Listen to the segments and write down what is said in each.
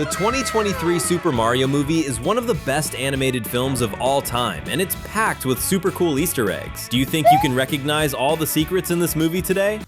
The 2023 Super Mario movie is one of the best animated films of all time, and it's packed with super cool Easter eggs. Do you think you can recognize all the secrets in this movie today?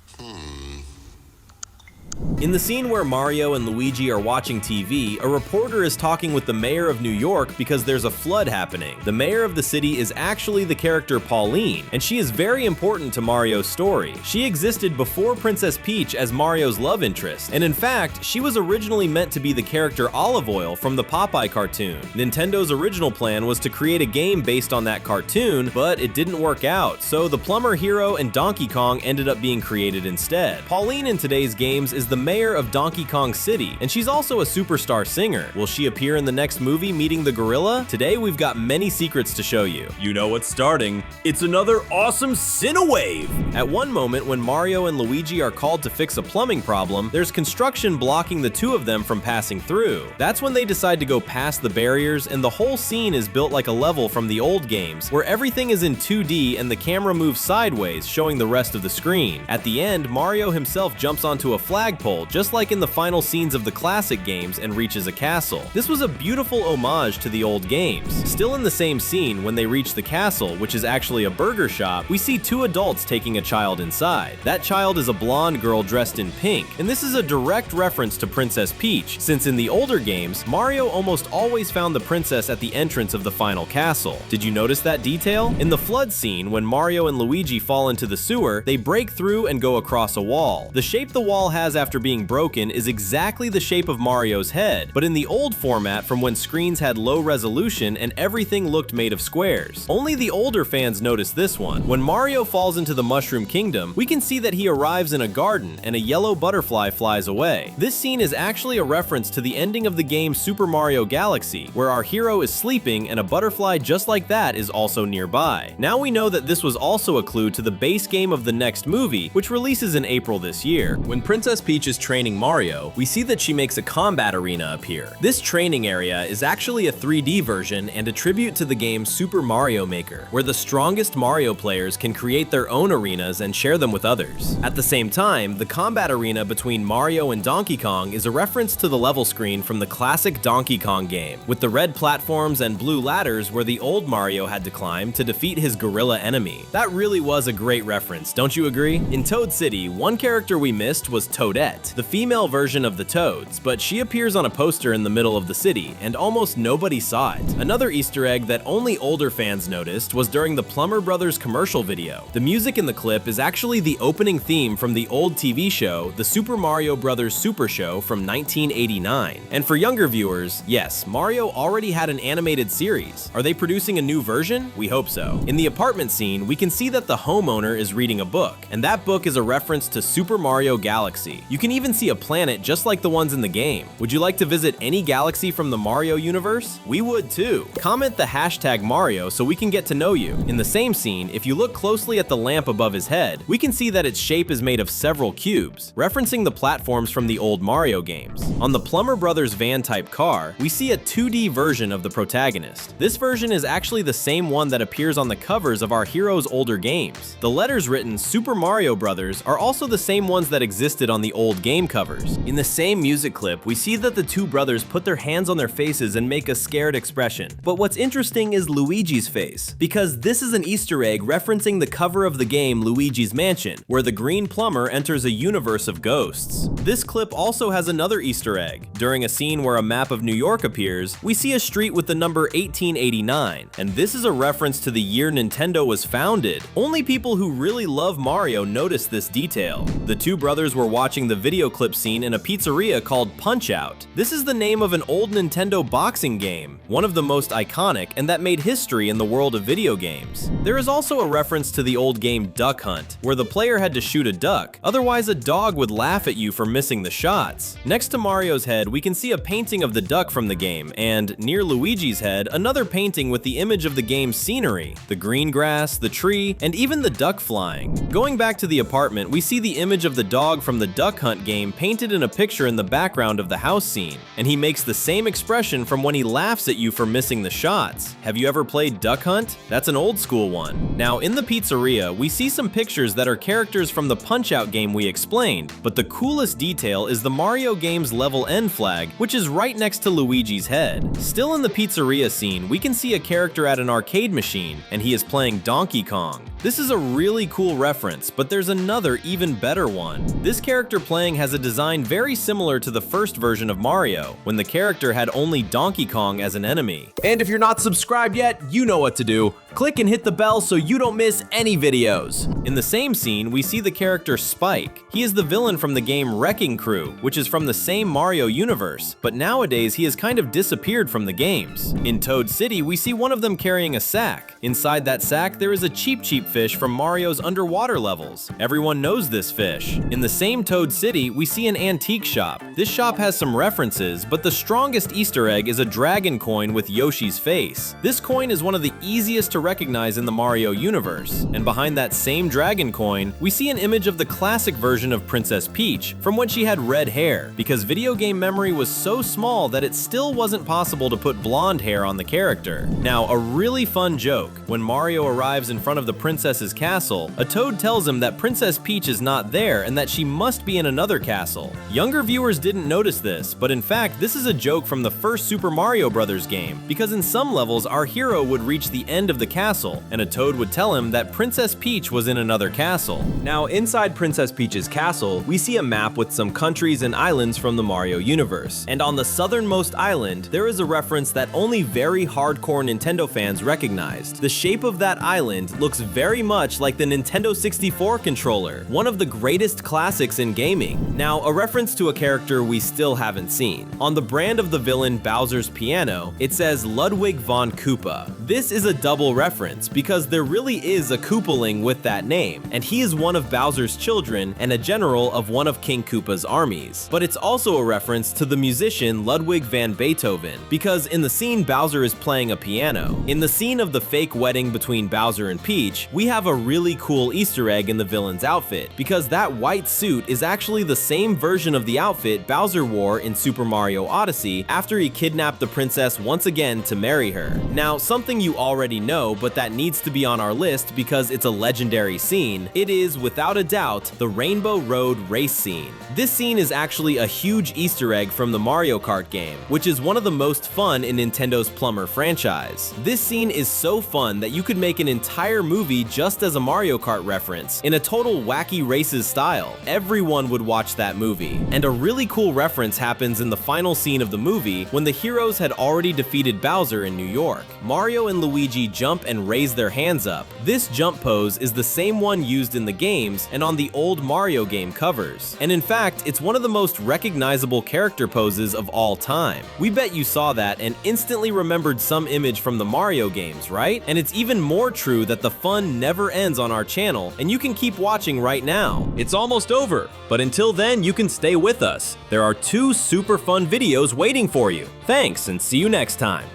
In the scene where Mario and Luigi are watching TV, a reporter is talking with the mayor of New York because there's a flood happening. The mayor of the city is actually the character Pauline, and she is very important to Mario's story. She existed before Princess Peach as Mario's love interest, and in fact, she was originally meant to be the character Olive Oil from the Popeye cartoon. Nintendo's original plan was to create a game based on that cartoon, but it didn't work out, so the plumber hero and Donkey Kong ended up being created instead. Pauline in today's games is the mayor of Donkey Kong City, and she's also a superstar singer. Will she appear in the next movie meeting the gorilla? Today we've got many secrets to show you. You know what's starting. It's another awesome Cinewave! At one moment when Mario and Luigi are called to fix a plumbing problem, there's construction blocking the two of them from passing through. That's when they decide to go past the barriers, and the whole scene is built like a level from the old games, where everything is in 2D and the camera moves sideways, showing the rest of the screen. At the end, Mario himself jumps onto a flagpole, just like in the final scenes of the classic games, and reaches a castle. This was a beautiful homage to the old games. Still in the same scene, when they reach the castle, which is actually a burger shop, we see two adults taking a child inside. That child is a blonde girl dressed in pink, and this is a direct reference to Princess Peach, since in the older games, Mario almost always found the princess at the entrance of the final castle. Did you notice that detail? In the flood scene, when Mario and Luigi fall into the sewer, they break through and go across a wall. The shape the wall has after being broken is exactly the shape of Mario's head, but in the old format from when screens had low resolution and everything looked made of squares. Only the older fans noticed this one. When Mario falls into the Mushroom Kingdom, we can see that he arrives in a garden and a yellow butterfly flies away. This scene is actually a reference to the ending of the game Super Mario Galaxy, where our hero is sleeping and a butterfly just like that is also nearby. Now we know that this was also a clue to the base game of the next movie, which releases in April this year. When Princess Peach is training Mario, we see that she makes a combat arena appear. This training area is actually a 3D version and a tribute to the game Super Mario Maker, where the strongest Mario players can create their own arenas and share them with others. At the same time, the combat arena between Mario and Donkey Kong is a reference to the level screen from the classic Donkey Kong game, with the red platforms and blue ladders where the old Mario had to climb to defeat his gorilla enemy. That really was a great reference, don't you agree? In Toad City, one character we missed was Toadette, the female version of the Toads, but she appears on a poster in the middle of the city, and almost nobody saw it. Another Easter egg that only older fans noticed was during the Plumber Brothers commercial video. The music in the clip is actually the opening theme from the old TV show, The Super Mario Bros. Super Show from 1989. And for younger viewers, yes, Mario already had an animated series. Are they producing a new version? We hope so. In the apartment scene, we can see that the homeowner is reading a book, and that book is a reference to Super Mario Galaxy. You can even see a planet just like the ones in the game. Would you like to visit any galaxy from the Mario universe? We would too. Comment the hashtag Mario so we can get to know you. In the same scene, if you look closely at the lamp above his head, we can see that its shape is made of several cubes, referencing the platforms from the old Mario games. On the Plumber Brothers van-type car, we see a 2D version of the protagonist. This version is actually the same one that appears on the covers of our hero's older games. The letters written Super Mario Brothers are also the same ones that existed on the old game covers. In the same music clip, we see that the two brothers put their hands on their faces and make a scared expression. But what's interesting is Luigi's face, because this is an Easter egg referencing the cover of the game Luigi's Mansion, where the green plumber enters a universe of ghosts. This clip also has another Easter egg. During a scene where a map of New York appears, we see a street with the number 1889, and this is a reference to the year Nintendo was founded. Only people who really love Mario notice this detail. The two brothers were watching the video clip scene in a pizzeria called Punch-Out! This is the name of an old Nintendo boxing game, one of the most iconic and that made history in the world of video games. There is also a reference to the old game Duck Hunt, where the player had to shoot a duck, otherwise a dog would laugh at you for missing the shots. Next to Mario's head, we can see a painting of the duck from the game, and near Luigi's head, another painting with the image of the game's scenery, the green grass, the tree, and even the duck flying. Going back to the apartment, we see the image of the dog from the Duck Hunt Punch-Out game painted in a picture in the background of the house scene, and he makes the same expression from when he laughs at you for missing the shots. Have you ever played Duck Hunt? That's an old school one. Now, in the pizzeria, we see some pictures that are characters from the Punch-Out game we explained, but the coolest detail is the Mario game's level end flag, which is right next to Luigi's head. Still in the pizzeria scene, we can see a character at an arcade machine, and he is playing Donkey Kong. This is a really cool reference, but there's another even better one. This character playing has a design very similar to the first version of Mario, when the character had only Donkey Kong as an enemy. And if you're not subscribed yet, you know what to do. Click and hit the bell so you don't miss any videos. In the same scene, we see the character Spike. He is the villain from the game Wrecking Crew, which is from the same Mario universe, but nowadays he has kind of disappeared from the games. In Toad City, we see one of them carrying a sack. Inside that sack, there is a Cheep Cheep fish from Mario's underwater levels. Everyone knows this fish. In the same Toad City, we see an antique shop. This shop has some references, but the strongest Easter egg is a dragon coin with Yoshi's face. This coin is one of the easiest to recognize in the Mario universe. And behind that same dragon coin, we see an image of the classic version of Princess Peach from when she had red hair, because video game memory was so small that it still wasn't possible to put blonde hair on the character. Now, a really fun joke. When Mario arrives in front of the princess's castle, a Toad tells him that Princess Peach is not there and that she must be in another castle. Younger viewers didn't notice this, but in fact, this is a joke from the first Super Mario Bros. Game, because in some levels, our hero would reach the end of the castle, and a Toad would tell him that Princess Peach was in another castle. Now, inside Princess Peach's castle, we see a map with some countries and islands from the Mario universe, and on the southernmost island, there is a reference that only very hardcore Nintendo fans recognized. The shape of that island looks very much like the Nintendo 64 controller, one of the greatest classics in gaming. Now, a reference to a character we still haven't seen. On the brand of the villain Bowser's piano, it says Ludwig von Koopa. This is a double reference because there really is a Koopaling with that name, and he is one of Bowser's children and a general of one of King Koopa's armies. But it's also a reference to the musician Ludwig van Beethoven, because in the scene Bowser is playing a piano. In the scene of the fake wedding between Bowser and Peach, we have a really cool Easter egg in the villain's outfit, because that white suit is actually the same version of the outfit Bowser wore in Super Mario Odyssey after he kidnapped the princess once again to marry her. Now, something you already know, but that needs to be on our list because it's a legendary scene, it is, without a doubt, the Rainbow Road race scene. This scene is actually a huge Easter egg from the Mario Kart game, which is one of the most fun in Nintendo's Plumber franchise. This scene is so fun that you could make an entire movie just as a Mario Kart reference, in a total wacky races style. Everyone would watch that movie. And a really cool reference happens in the final scene of the movie when the heroes had already defeated Bowser in New York. Mario and Luigi jump and raise their hands up. This jump pose is the same one used in the games and on the old Mario game covers. And in fact, it's one of the most recognizable character poses of all time. We bet you saw that and instantly remembered some image from the Mario games, right? And it's even more true that the fun never ends on our channel, and you can keep watching right now. It's almost over, but until then, you can stay with us. There are 2 super fun videos waiting for you. Thanks, and see you next time.